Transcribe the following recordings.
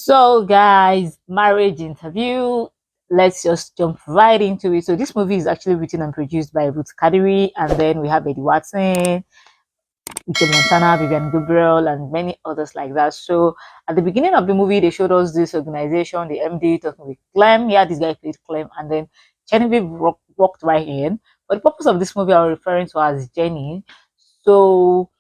So, guys, marriage interview. Let's just jump right into it. So, this movie is actually written and produced by Ruth Kadiri, and then we have Eddie Watson, Uche Montana, Vivian Gabriel, and many others like that. So, at the beginning of the movie, they showed us this organization, the MD talking with Clem. Yeah, this guy played Clem, and then Genevieve walked right in. For the purpose of this movie, I'm referring to her as Jenny. So,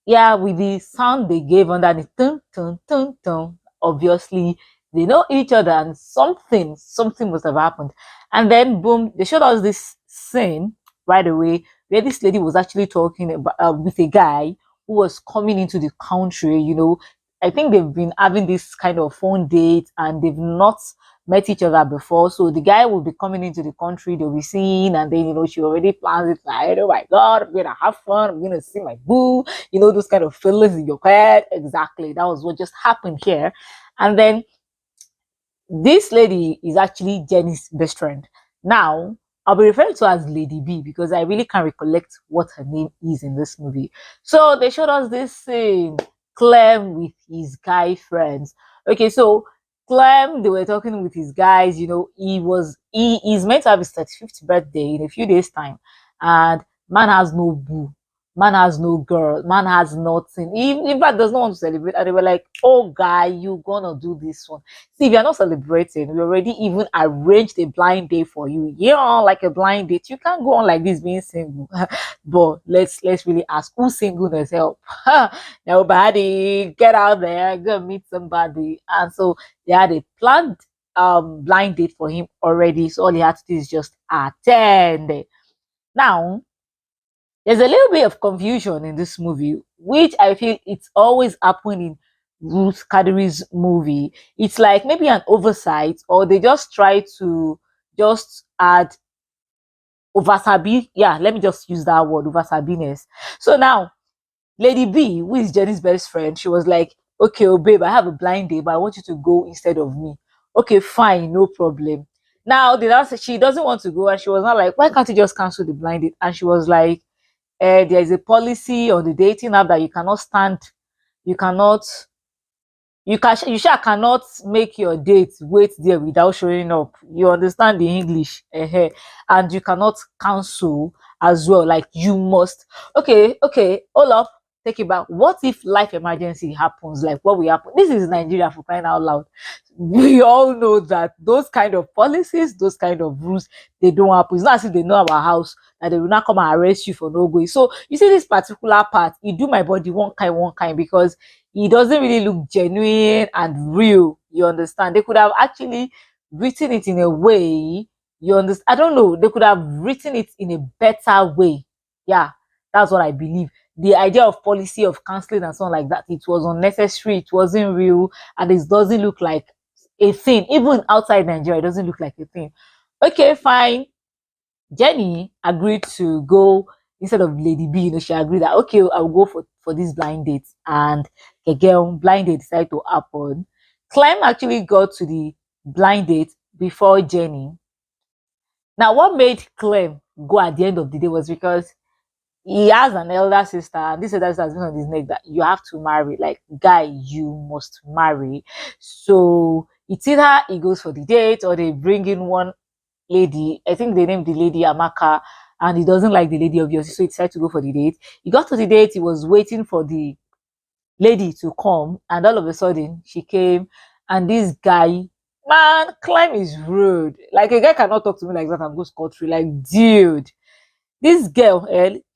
yeah, with the sound they gave under the tun tun tun tun, obviously they know each other and something must have happened. And then boom, they showed us this scene right away where this lady was actually talking about with a guy who was coming into the country. I think they've been having this kind of phone date and they've not met each other before. So the guy will be coming into the country, they'll be seeing, and then she already plans it like, oh my god, I'm gonna have fun, I'm gonna see my boo, those kind of feelings in your head. Exactly. That was what just happened here. And then this lady is actually Jenny's best friend. Now, I'll be referring to her as Lady B because I really can't recollect what her name is in this movie. So they showed us this scene, Clem with his guy friends. Okay, so Clem, they were talking with his guys. He is meant to have his 35th birthday in a few days' time, and man has no boo. Man has no girl. Man has nothing. In fact, does not want to celebrate. And they were like, "Oh, guy, you gonna do this one? See, if you're not celebrating, we already even arranged a blind date for you. Like a blind date. You can't go on like this being single." But let's really ask, who's singleness help? Nobody. Get out there, go meet somebody. And so they had a planned blind date for him already. So all he had to do is just attend. Now, there's a little bit of confusion in this movie, which I feel it's always happening in Ruth Kadiri's movie. It's like maybe an oversight, or they just try to just add oversabi. Yeah, let me just use that word, oversabiness. So now, Lady B, who is Jenny's best friend, she was like, "Okay, oh babe, I have a blind date, but I want you to go instead of me." Okay, fine, no problem. Now, she doesn't want to go, and she was not like, "Why can't you just cancel the blind date?" And she was like, there is a policy on the dating app that you cannot stand, you cannot, you sure cannot make your date wait there without showing up. You understand the English, and you cannot cancel as well. Like you must. Okay, hold up. Take it back. What if life emergency happens? Like what will happen? This is Nigeria, for crying out loud. We all know that those kind of policies, those kind of rules, they don't happen. It's not as if they know our house that they will not come and arrest you for no going. So you see this particular part, you do my body one kind, because it doesn't really look genuine and real. You understand? They could have actually written it in a way, you understand? I don't know. They could have written it in a better way. Yeah, that's what I believe. The idea of policy of counseling and so on like that, it was unnecessary. It wasn't real, and it doesn't look like a thing. Even outside Nigeria, it doesn't look like a thing. Okay, fine. Jenny agreed to go instead of Lady B. She agreed that okay, I'll go for this blind date, and again, blind date decided to happen. Clem actually got to the blind date before Jenny. Now, what made Clem go at the end of the day was because he has an elder sister, and this elder sister has been on his neck that you have to marry. Like, guy, you must marry. So it's either he goes for the date or they bring in one lady. I think they named the lady Amaka, and he doesn't like the lady, obviously, so he decided to go for the date. He got to the date, he was waiting for the lady to come, and all of a sudden she came, and this guy, man, Clem is rude. Like, a guy cannot talk to me like that and go scot-free. Like, dude, this girl,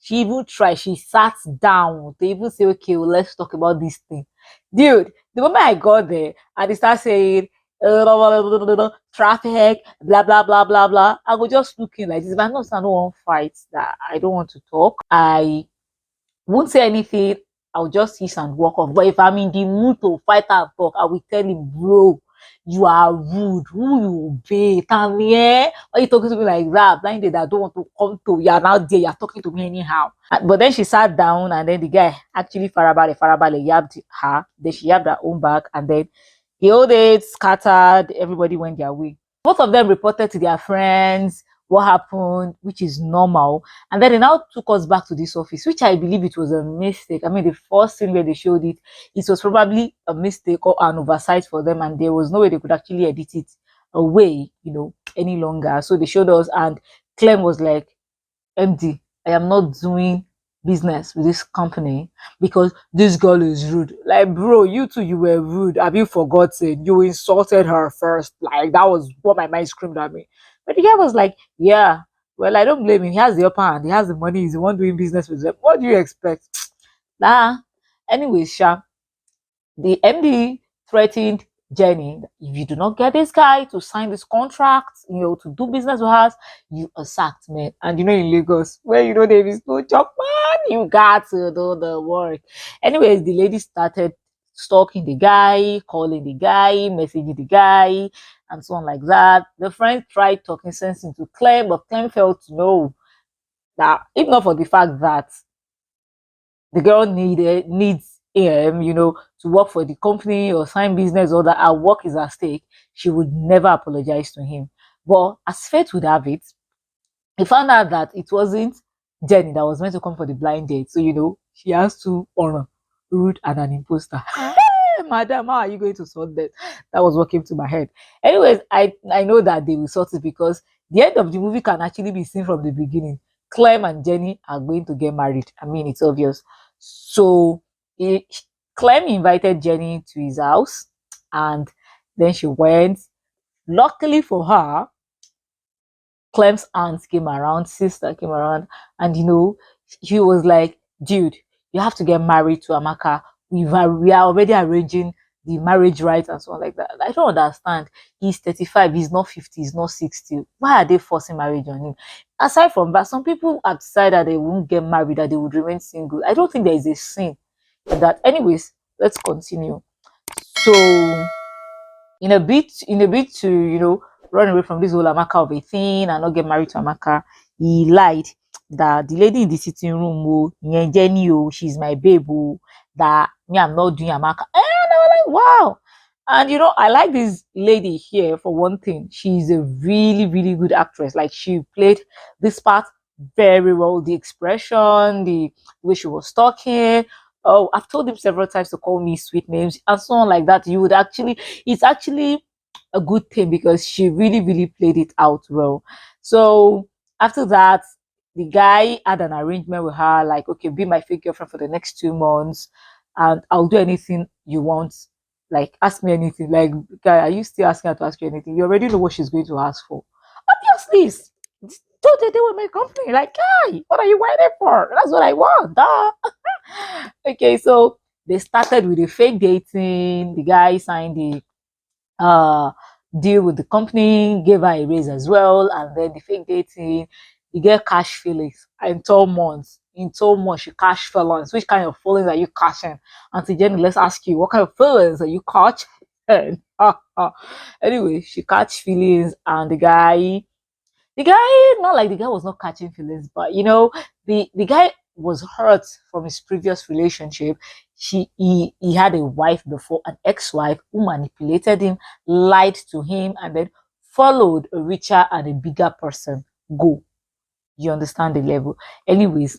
she even tried, she sat down to even say, okay, well, let's talk about this thing. Dude, the moment I got there and they start saying traffic, blah blah blah blah blah, I was just looking like this. But I know I don't want fights, that I don't want to talk. I won't say anything. I'll just hiss and walk off. But if I'm in the mood to fight and talk, I will tell him, bro, you are rude. Who you be? Tell me, eh? Why are you talking to me like that? Blind date that I don't want to come to. You're now there. You're talking to me anyhow. But then she sat down, and then the guy actually farabale yabbed her. Then she yabbed her own back, and then the whole day scattered. Everybody went their way. Both of them reported to their friends. what happened, which is normal. And then they now took us back to this office, which I believe it was a mistake. I mean, the first scene where they showed it, it was probably a mistake or an oversight for them, and there was no way they could actually edit it away, any longer. So they showed us, and Clem was like, MD, I am not doing business with this company because this girl is rude. Like, bro, you two, you were rude. Have you forgotten? You insulted her first. Like, that was what my mind screamed at me. But the guy was like, yeah, well, I don't blame him. He has the upper hand. He has the money. He's the one doing business with them. What do you expect? Nah. Anyways, Sha, the MD threatened Jenny, if you do not get this guy to sign this contract, to do business with us, you are sacked, man. And in Lagos, where there is no job, man, you got to do the work. Anyways, the lady started stalking the guy, calling the guy, messaging the guy, and so on like that. The friend tried talking sense into Clem, but Clem felt to know that if not for the fact that the girl needs him, to work for the company or sign business, or that her work is at stake, she would never apologize to him. But as fate would have it, he found out that it wasn't Jenny that was meant to come for the blind date. So, she has to honor rude and an imposter. Hey, madam, how are you going to sort that? That was what came to my head. Anyways, I know that they will sort it because the end of the movie can actually be seen from the beginning. Clem and Jenny are going to get married. I mean, it's obvious. So Clem invited Jenny to his house, and then she went. Luckily for her, Clem's aunt came around, sister came around, and he was like, dude, you have to get married to Amaka. We are already arranging the marriage rights and so on like that. I don't understand. He's 35, he's not 50, he's not 60. Why are they forcing marriage on him? Aside from that, some people have decided that they won't get married, that they would remain single. I don't think there is a sin in that. Anyways, let's continue. So in a bit to run away from this whole Amaka of a thing and not get married to Amaka, he lied that the lady in the sitting room, Jenny, she's my babe, that me, I'm not doing Amaka. And I was like, wow. And I like this lady here for one thing. She's a really, really good actress. Like, she played this part very well. The expression, the way she was talking. Oh, I've told him several times to call me sweet names and so on like that. It's actually a good thing because she really, really played it out well. So after that, the guy had an arrangement with her, like, okay, be my fake girlfriend for the next 2 months, and I'll do anything you want. Like, ask me anything. Like, guy, are you still asking her to ask you anything? You already know what she's going to ask for. Obviously, don't they do with my company? Like, guy, what are you waiting for? That's what I want. Duh. Okay, so they started with the fake dating. The guy signed the deal with the company, gave her a raise as well, and then the fake dating, you get cash feelings. In 12 months, she cash feelings. Which kind of feelings are you cashing? Auntie Jenny, let's ask you, what kind of feelings are you catching? Anyway, she catch feelings, and the guy, not like the guy was not catching feelings, but the guy was hurt from his previous relationship. He had a wife before, an ex-wife who manipulated him, lied to him, and then followed a richer and a bigger person. Go. You understand the level. Anyways,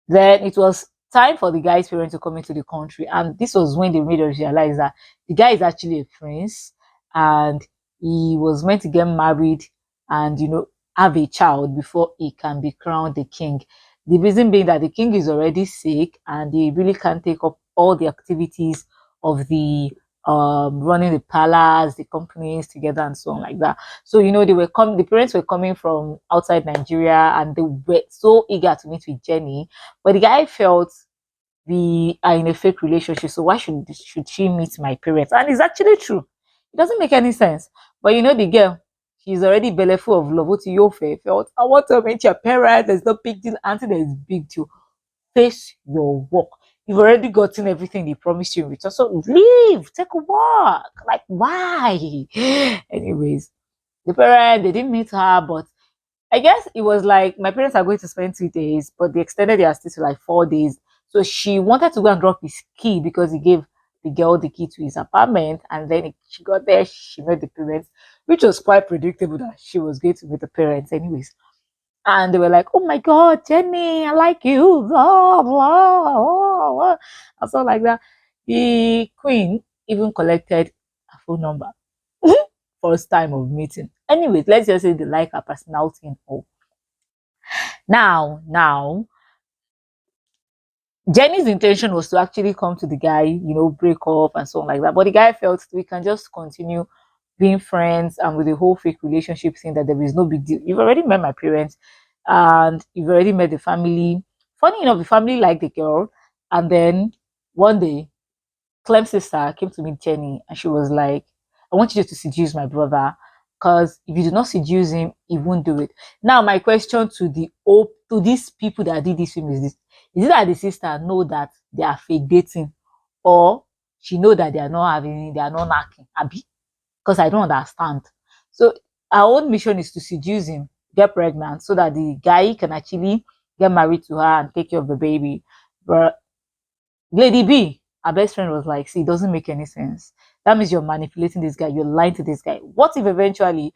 then it was time for the guy's parents to come into the country, and this was when they made us realize that the guy is actually a prince, and he was meant to get married and have a child before he can be crowned the king. The reason being that the king is already sick and he really can't take up all the activities of the running the palace, the companies together, and so on like that. So the parents were coming from outside Nigeria, and they were so eager to meet with Jenny, but the guy felt we are in a fake relationship, so why should she meet my parents? And it's actually true. It doesn't make any sense. But the girl, she's already belly full of love. What your felt? I want to meet your parents. There's no big deal. Until there's big deal. Face your work. You've already gotten everything they promised you in return. So leave. Take a walk. Like, why? Anyways, the parents, they didn't meet her, but I guess it was like my parents are going to spend 2 days, but they extended their stay to like 4 days. So she wanted to go and drop his key because he gave the girl the key to his apartment, and then she got there, she met the parents, which was quite predictable that she was going to meet the parents anyways. And they were like, "Oh my God, Jenny, I like you," blah blah blah, blah. And so like that. The queen even collected a phone number first time of meeting. Anyways, let's just say they like her personality and all. Now, Jenny's intention was to actually come to the guy, break up and so on like that. But the guy felt we can just continue being friends and with the whole fake relationship thing that there is no big deal. You've already met my parents and you've already met the family. Funny enough, the family liked the girl. And then one day, Clem's sister came to meet Jenny and she was like, I want you to seduce my brother because if you do not seduce him, he won't do it. Now, my question to these people that did this film is this: is it that the sister know that they are fake dating, or she know that they are not knocking? Abi? Because I don't understand. So our own mission is to seduce him, get pregnant, so that the guy can actually get married to her and take care of the baby. But Lady B, our best friend, was like, see, it doesn't make any sense. That means you're manipulating this guy, you're lying to this guy. What if eventually,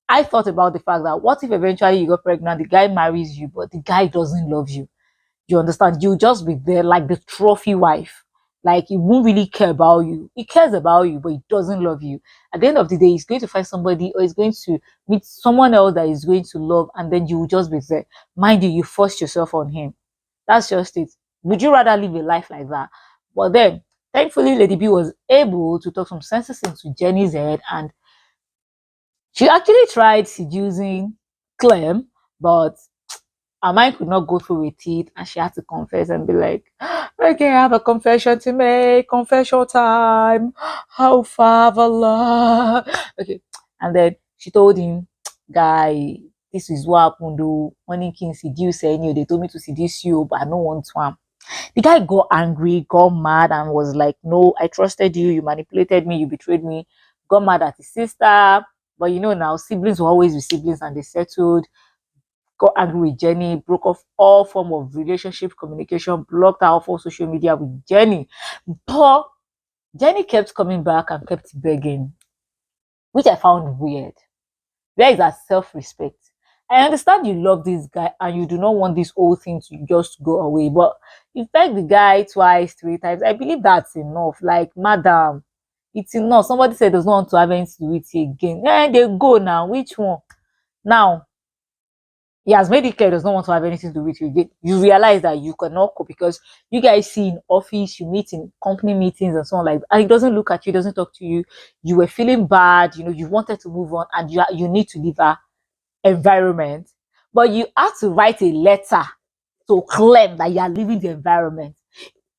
I thought about the fact that what if eventually you got pregnant, the guy marries you, but the guy doesn't love you? You understand? You'll just be there like the trophy wife. Like he won't really care about you. He cares about you, but he doesn't love you. At the end of the day, he's going to find somebody or he's going to meet someone else that is going to love, and then you will just be there. Mind you, you forced yourself on him. That's just it. Would you rather live a life like that? But then, thankfully, Lady B was able to talk some senses into Jenny's head, and she actually tried seducing Clem, but her mind could not go through with it, and she had to confess and be like, okay, I have a confession to make. Confession time. How father love. Okay. And then she told him, guy, this is what happened though. Money king seduce you. They told me to seduce you, but I don't want to. The guy got angry, got mad, and was like, no, I trusted you, you manipulated me, you betrayed me. Got mad at his sister. But now siblings will always be siblings, and they settled. Got angry with Jenny, broke off all form of relationship communication, blocked her off all social media with Jenny. But Jenny kept coming back and kept begging, which I found weird. Where is that self-respect? I understand you love this guy and you do not want this whole thing to just go away, but you begged the guy twice, 3 times. I believe that's enough. Like, madam, it's enough. Somebody said does not want to have anything to do with you again. They go now. Which one? Now, he has made it clear he does not want to have anything to do with you. You realize that you cannot cope because you guys see in office, you meet in company meetings and so on like that, and he doesn't look at you, doesn't talk to you. You were feeling bad, you wanted to move on, and you need to leave her environment, but you have to write a letter to claim that you are leaving the environment.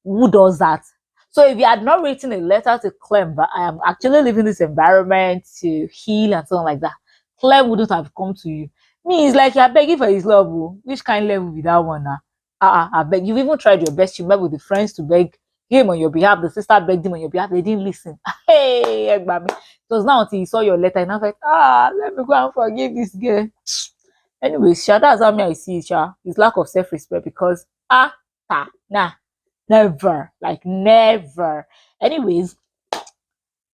Who does that? So if you had not written a letter to claim that I am actually leaving this environment to heal and something like that, Clem wouldn't have come to you. Me, it's like you're begging for his love. Oh. Which kind of level with that one now? I beg. You've even tried your best. You met with the friends to beg him on your behalf. The sister begged him on your behalf. They didn't listen. Hey, Egbami. It was now until he saw your letter and I was like, let me go and forgive this girl. Anyways, that's how me I see it, His lack of self-respect because nah, never, like never. Anyways,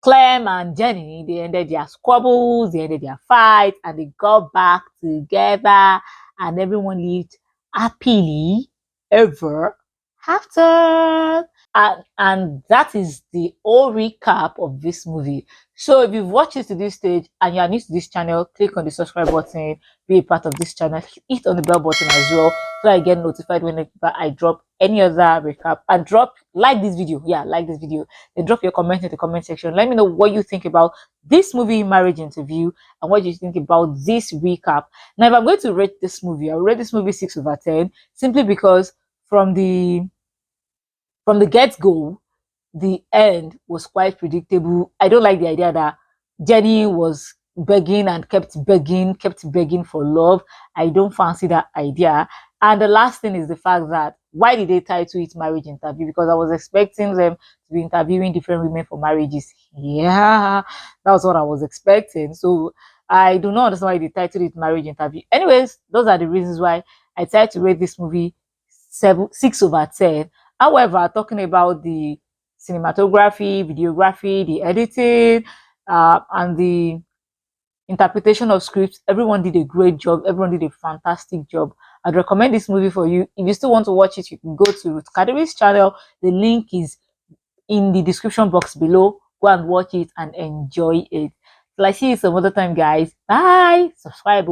Clem and Jenny, they ended their squabbles, they ended their fights, and they got back together, and everyone lived happily ever after. And that is the whole recap of this movie. So if you've watched it to this stage and you are new to this channel, click on the subscribe button, be a part of this channel, hit on the bell button as well so I get notified whenever I drop any other recap, and like this video, then drop your comment in the comment section. Let me know what you think about this movie Marriage Interview and what you think about this recap. Now if I'm going to rate this movie, I'll rate this movie 6/10 simply because from the get-go, the end was quite predictable. I don't like the idea that Jenny was begging and kept begging for love. I don't fancy that idea. And the last thing is the fact that why did they title it Marriage Interview? Because I was expecting them to be interviewing different women for marriages. Yeah, that was what I was expecting. So I do not understand why they titled it Marriage Interview. Anyways, those are the reasons why I decided to rate this movie 6/10. However, talking about the cinematography, videography, the editing, and the interpretation of scripts. Everyone did a great job. Everyone did a fantastic job. I'd recommend this movie for you. If you still want to watch it, you can go to Ruth Kadiri's channel. The link is in the description box below. Go and watch it and enjoy it. Till I see you some other time, guys. Bye. Subscribe.